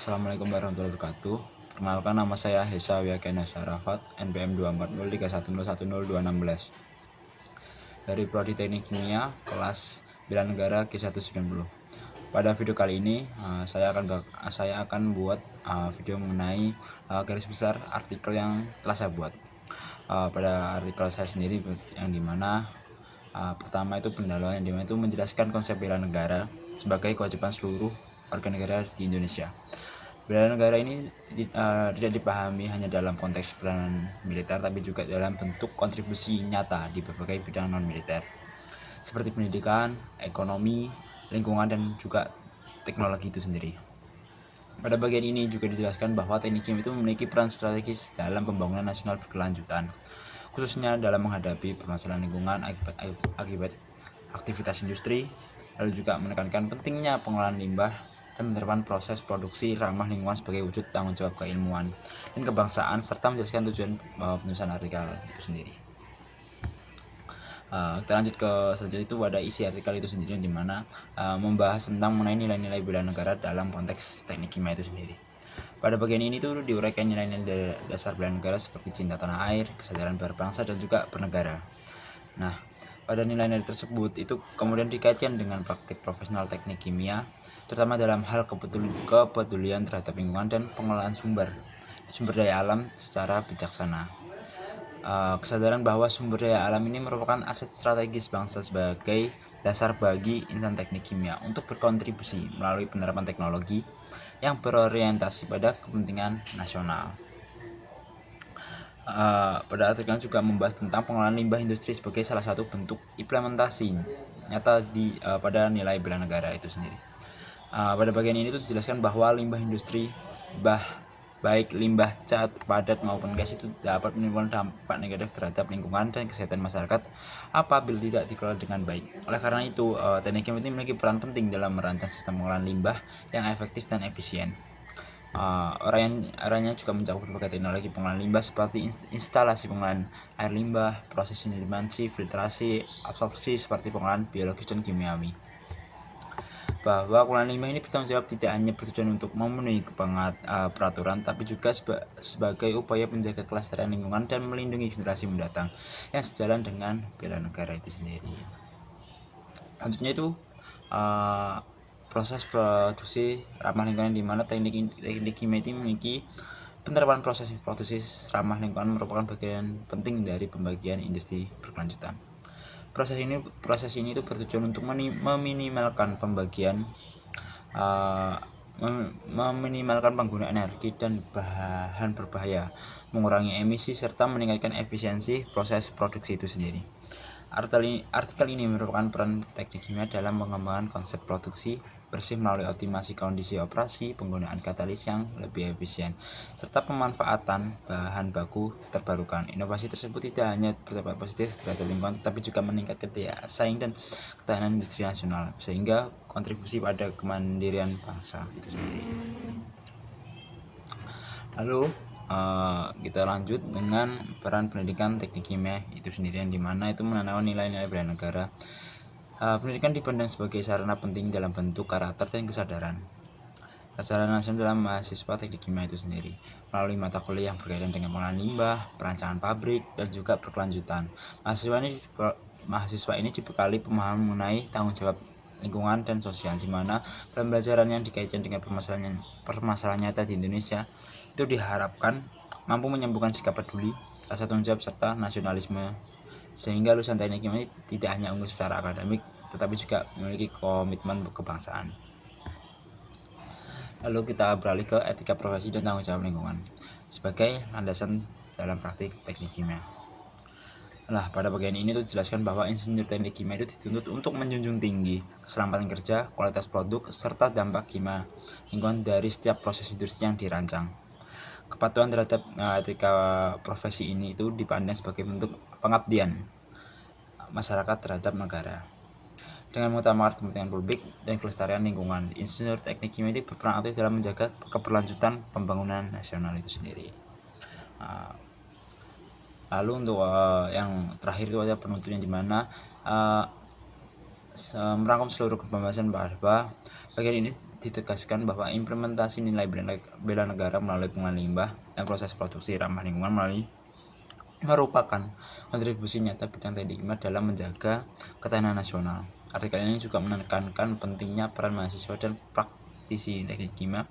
Assalamualaikum warahmatullahi wabarakatuh. Perkenalkan, nama saya Hesa Wiakena Sarafat, NPM 240310216 dari Prodi Teknik Kimia kelas Bela Negara Q190. Pada video kali ini saya akan buat video mengenai garis besar artikel yang telah saya buat. Pada artikel saya sendiri yang dimana pertama itu pendahuluan, yang dimana itu menjelaskan konsep bela negara sebagai kewajiban seluruh warga negara di Indonesia. Bela negara ini tidak dipahami hanya dalam konteks peranan militer, tapi juga dalam bentuk kontribusi nyata di berbagai bidang non-militer, seperti pendidikan, ekonomi, lingkungan, dan juga teknologi itu sendiri. Pada bagian ini juga dijelaskan bahwa teknik kimia itu memiliki peran strategis dalam pembangunan nasional berkelanjutan, khususnya dalam menghadapi permasalahan lingkungan akibat aktivitas industri, lalu juga menekankan pentingnya pengolahan limbah dan menerapkan proses produksi ramah lingkungan sebagai wujud tanggung jawab keilmuan dan kebangsaan, serta menjelaskan tujuan penulisan artikel itu sendiri. Kita lanjut ke selanjutnya, itu ada isi artikel itu sendiri, yang dimana membahas tentang mengenai nilai-nilai bela negara dalam konteks teknik kimia itu sendiri. Pada bagian ini tuh diuraikan nilai-nilai dasar bela negara seperti cinta tanah air, kesadaran berbangsa, dan juga bernegara. Nah, pada nilai-nilai tersebut itu kemudian dikaitkan dengan praktik profesional teknik kimia, terutama dalam hal kepedulian terhadap lingkungan dan pengelolaan sumber daya alam secara bijaksana. Kesadaran bahwa sumber daya alam ini merupakan aset strategis bangsa sebagai dasar bagi insan teknik kimia untuk berkontribusi melalui penerapan teknologi yang berorientasi pada kepentingan nasional. Pada artikel juga membahas tentang pengelolaan limbah industri sebagai salah satu bentuk implementasi nyata pada nilai bela negara itu sendiri. Pada bagian ini itu dijelaskan bahwa limbah industri, baik limbah cat, padat maupun gas, itu dapat menimbulkan dampak negatif terhadap lingkungan dan kesehatan masyarakat apabila tidak dikelola dengan baik. Oleh karena itu, teknik kimia ini memiliki peran penting dalam merancang sistem pengolahan limbah yang efektif dan efisien. Orangnya juga mencakup berbagai teknologi pengolahan limbah seperti instalasi pengolahan air limbah, proses sedimentasi, filtrasi, absorpsi, seperti pengolahan biologis dan kimiawi. Bahwa pengolahan limbah ini bertanggung jawab tidak hanya bertujuan untuk memenuhi peraturan, tapi juga sebagai upaya menjaga kelestarian lingkungan dan melindungi generasi mendatang yang sejalan dengan bela negara itu sendiri. Selanjutnya itu proses produksi ramah lingkungan, di mana teknik kimia itu memiliki penerapan proses produksi ramah lingkungan merupakan bagian penting dari pembagian industri berkelanjutan. Proses ini itu bertujuan untuk meminimalkan meminimalkan penggunaan energi dan bahan berbahaya, mengurangi emisi, serta meningkatkan efisiensi proses produksi itu sendiri. Artikel ini merupakan peran teknik kimia dalam mengembangkan konsep produksi bersih melalui optimasi kondisi operasi, penggunaan katalis yang lebih efisien, serta pemanfaatan bahan baku terbarukan. Inovasi tersebut tidak hanya berdampak positif terhadap lingkungan, tetapi juga meningkatkan daya saing dan ketahanan industri nasional, sehingga kontribusi pada kemandirian bangsa itu sendiri. Lalu kita lanjut dengan peran pendidikan teknik kimia itu sendiri, yang dimana itu menanamkan nilai-nilai bela negara. Pendidikan dipandang sebagai sarana penting dalam bentuk karakter dan kesadaran nasional dalam mahasiswa teknik kimia itu sendiri, melalui mata kuliah yang berkaitan dengan pengolahan limbah, perancangan pabrik, dan juga berkelanjutan. Mahasiswa ini dibekali pemahaman mengenai tanggung jawab lingkungan dan sosial, di mana pembelajaran yang dikaitkan dengan permasalahan nyata di Indonesia itu diharapkan mampu menyembuhkan sikap peduli, rasa tanggung jawab, serta nasionalisme, sehingga lulusan teknik kimia tidak hanya unggul secara akademik, tetapi juga memiliki komitmen kebangsaan. Lalu kita beralih ke etika profesi dan tanggung jawab lingkungan sebagai landasan dalam praktik teknik kimia. Nah, pada bagian ini tuh dijelaskan bahwa insinyur teknik kimia itu dituntut untuk menjunjung tinggi keselamatan kerja, kualitas produk, serta dampak kimia lingkungan dari setiap proses industri yang dirancang. Kepatuhan terhadap etika profesi ini itu dipandang sebagai bentuk pengabdian masyarakat terhadap negara. Dengan mengutamakan kepentingan publik dan kelestarian lingkungan, insinyur teknik kimia ini berperan aktif dalam menjaga keberlanjutan pembangunan nasional itu sendiri. Lalu untuk yang terakhir itu ada penutup, yang dimana merangkum seluruh pembahasan bahwa bagian ini ditegaskan bahwa implementasi nilai bela negara melalui pengelolaan limbah dan proses produksi ramah lingkungan merupakan kontribusi nyata bidang teknik kimia dalam menjaga ketahanan nasional. Artikel ini juga menekankan pentingnya peran mahasiswa dan praktisi teknik kimia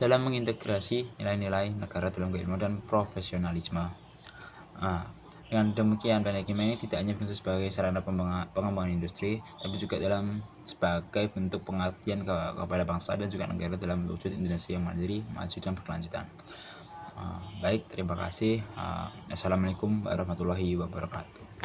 dalam mengintegrasi nilai-nilai negara dalam keilmuan dan profesionalisme. Dengan demikian, teknik kimia ini tidak hanya berfungsi sebagai sarana pengembangan industri, tapi juga sebagai bentuk pengabdian kepada bangsa dan juga negara dalam mewujud Indonesia yang mandiri, maju dan berkelanjutan. Baik, terima kasih. Assalamualaikum warahmatullahi wabarakatuh.